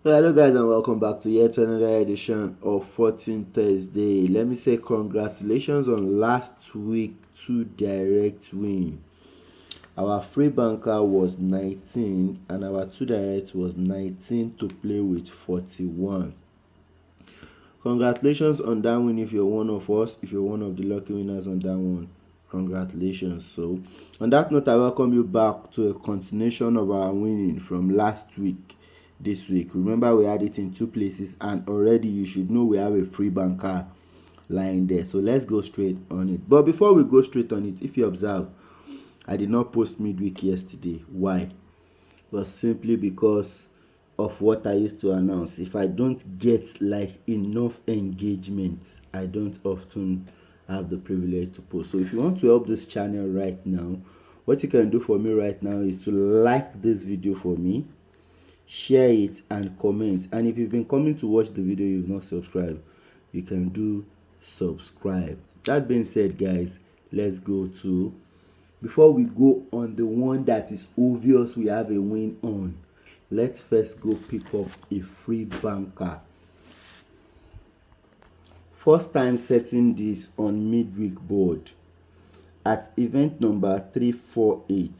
Hello guys and welcome back to yet another edition of 14 Thursday. Let me say congratulations on last week 2 direct win. Our free banker was 19 and our 2 direct was 19 to play with 41. Congratulations on that win if you're one of us, if you're one of the lucky winners on that one. Congratulations. So on that note, I welcome you back to a continuation of our winning from last week. This week, remember we had it in two places, and already you should know we have a free banker lying there. So let's go straight on it. But before we go straight on it, if you observe, I did not post midweek yesterday. Why? It was simply because of what I used to announce. If I don't get like enough engagement, I don't often have the privilege to post. So if you want to help this channel right now, what you can do for me right now is to like this video for me, share it and comment. And if you've been coming to watch the video, you've not subscribed, you can do subscribe. That being said, guys, let's go to, before we go on the one that is obvious we have a win on, let's first go pick up a free banker. First time setting this on midweek board at event number 348.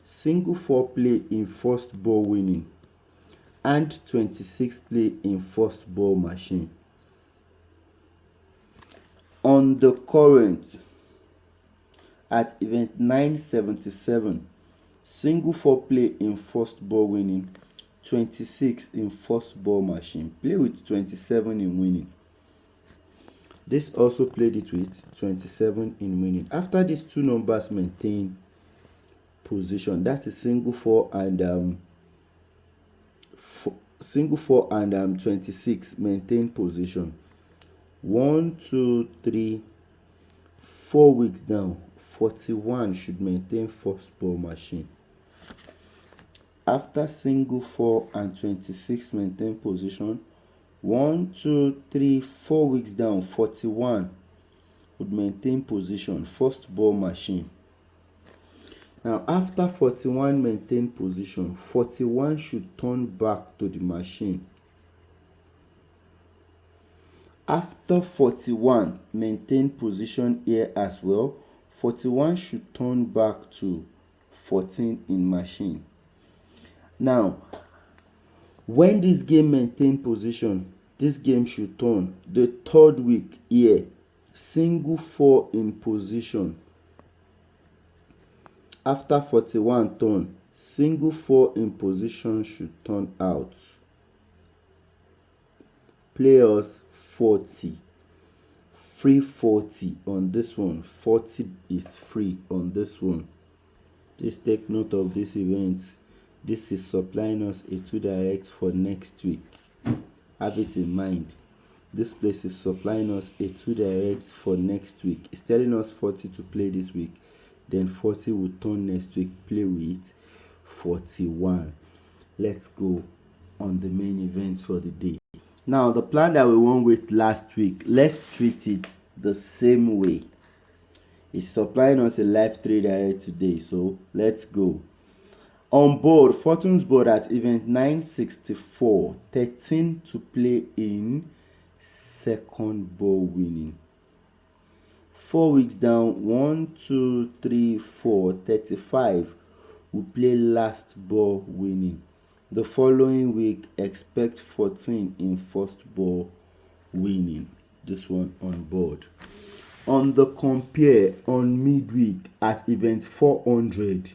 Single 4 play in first ball winning and 26 play in first ball machine. On the current at event 977, single 4 play in first ball winning, 26 in first ball machine. Play with 27 in winning. This also played it with 27 in winning. After these two numbers maintain position, that is single 4 and single 4 and 26 maintain position. 1 2 3 4 weeks down, 41 should maintain first ball machine. After single 4 and 26 maintain position, 1 2 3 4 weeks down, 41 would maintain position first ball machine. Now after 41 maintain position, 41 should turn back to the machine. After 41 maintain position here as well, 41 should turn back to 14 in machine. Now when this game maintain position, this game should turn the third week here, single 4 in position. After 41 turn, single 4 in position should turn out. Players 40, free 40 on this one. 40 is free on this one. Just take note of this event. This is supplying us a 2 direct for next week. Have it in mind. This place is supplying us a 2 direct for next week. It's telling us 40 to play this week. Then 40 will turn next week. Play with 41. Let's go on the main event for the day. Now the plan that we went with last week, let's treat it the same way. It's supplying us a live 3 direct today. So let's go. On board, Fortune's board at event 964, 13 to play in second ball winning. 4 weeks down, 1 2 3 4, 35 will play last ball winning. The following week, expect 14 in first ball winning. This one on board. On the compare on midweek at event 400,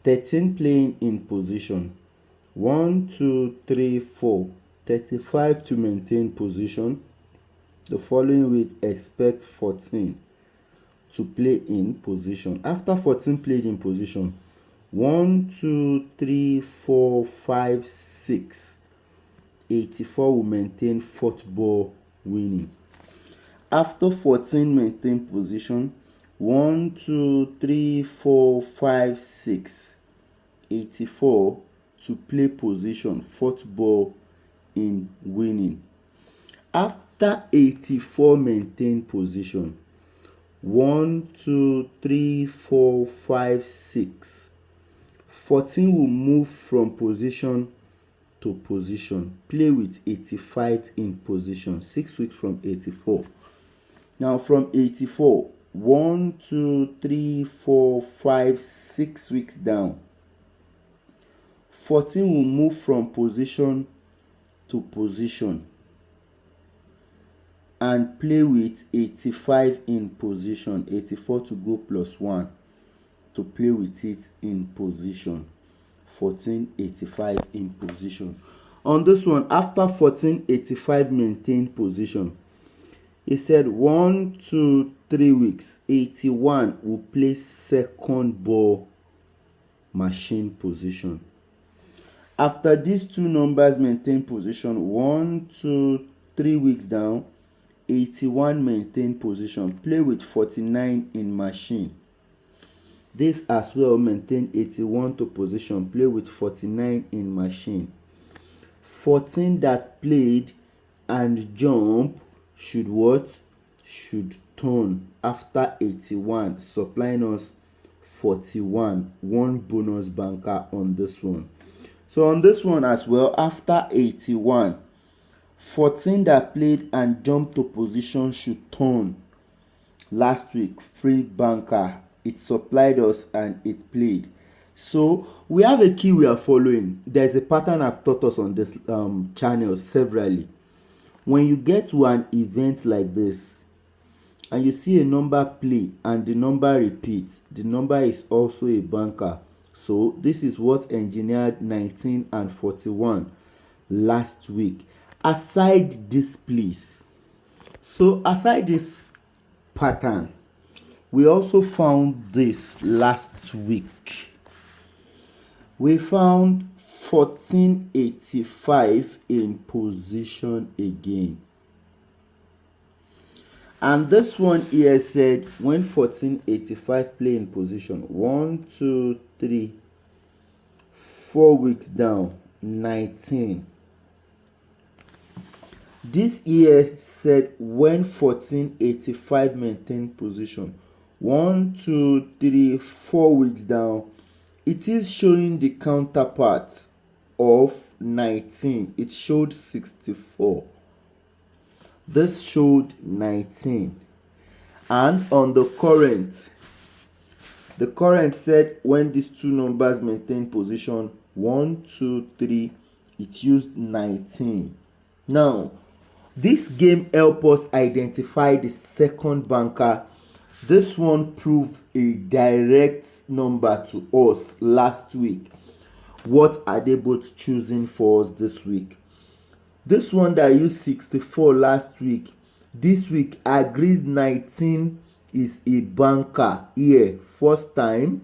13 playing in position. 1 2 3 4, 35 to maintain position. The following week, expect 14 to play in position. After 14 played in position, 1 2 3 4 5 6, 84 will maintain fourth ball winning. After 14 maintain position, 1 2 3 4 5 6, 84 to play position fourth ball in winning. After 84 maintain position, 1 2 3 4 5 6, 14 will move from position to position. Play with 85 in position. 6 weeks from 84. Now from 84, 1, 2, 3, 4, 5, 6 weeks down. 14 will move from position to position and play with 85 in position. 84 to go plus 1 to play with it in position. 14, 85 in position. On this one, after 14, 85 maintained position, he said 1, 2, 3 weeks, 81 will play second ball machine position. After these two numbers maintain position, 1, 2, 3 weeks down, 81 maintain position. Play with 49 in machine. This as well maintain 81 to position. Play with 49 in machine. 14 that played and jump should what? Should turn after 81, supplying us 41. One bonus banker on this one. So on this one as well, after 81, 14 that played and jumped to position should turn. Last week, free banker. It supplied us and it played. So we have a key we are following. There's a pattern I've taught us on this channel severally. When you get to an event like this and you see a number play and the number repeats, the number is also a banker. So this is what engineered 19 and 41 last week. Aside this, please. So aside this pattern, we also found this last week. We found 1485 in position again. And this one here said when 1485 play in position, 1, 2, 3, 4 weeks down, 19. This here said when 1485 maintain position, 1, 2, 3, 4 weeks down. It is showing the counterpart of 19. It showed 64. This showed 19. And on the current said when these two numbers maintain position, 1, 2, 3, it used 19. Now, this game helps us identify the second banker. This one proved a direct number to us last week. What are they both choosing for us this week? This one that used 64 last week, this week agrees 19 is a banker here, first time.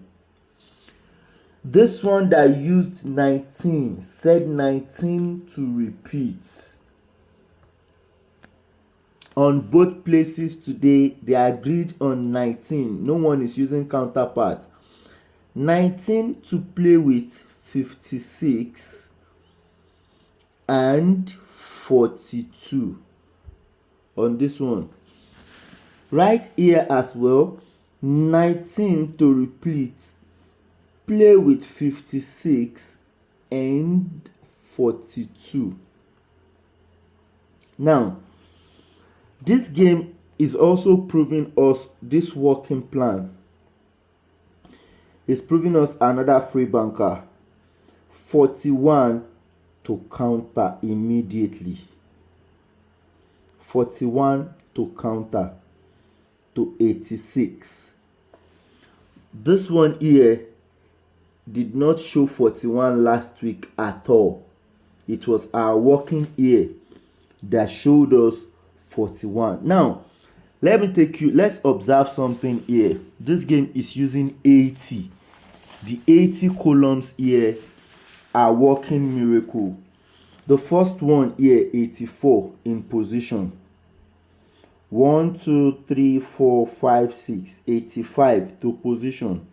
This one that used 19 said 19 to repeat. On both places today, they agreed on 19. No one is using counterpart. 19 to play with 56 and 42 on this one. Right here as well, 19 to repeat, play with 56 and 42. Now, this game is also proving us this working plan. It's proving us another free banker. 41 to counter immediately. 41 to counter to 86. This one here did not show 41 last week at all. It was our working here that showed us 41. Now, let's observe something here. This game is using 80. The 80 columns here are working miracle. The first one here, 84 in position. 1, 2, 3, 4, 5, 6, 85 to position.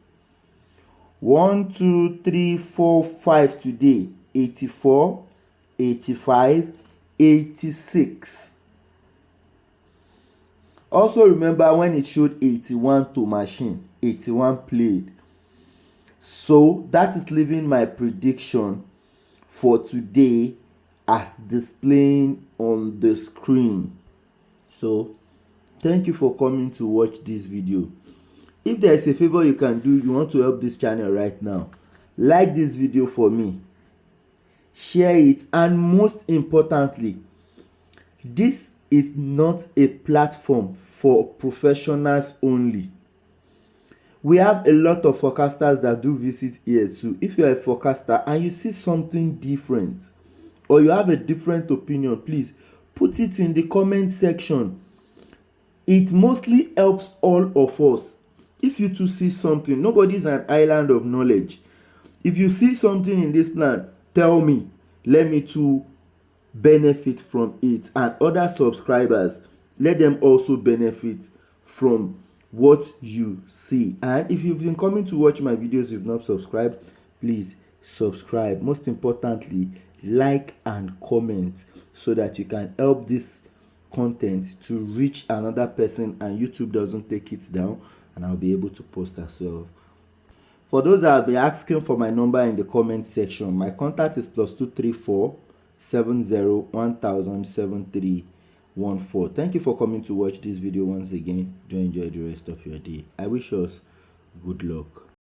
1, 2, 3, 4, 5 today, 84, 85, 86. Also remember when it showed 81 to machine, 81 played. So that is leaving my prediction for today as displaying on the screen. So thank you for coming to watch this video. If there is a favor you can do, you want to help this channel right now, like this video for me, share it, and most importantly, this is not a platform for professionals only. We have a lot of forecasters that do visit here too. If you are a forecaster and you see something different or you have a different opinion, please put it in the comment section. It mostly helps all of us. If you too see something, nobody is an island of knowledge. If you see something in this plan, tell me, let me too benefit from it, and other subscribers, let them also benefit from what you see. And if you've been coming to watch my videos, you've not subscribed, please subscribe. Most importantly, like and comment so that you can help this content to reach another person and YouTube doesn't take it down, and I'll be able to post as well. For those that have been asking for my number in the comment section, my contact is +234 70 1000 7314. Thank you for coming to watch this video once again. Do enjoy the rest of your day. I wish us good luck.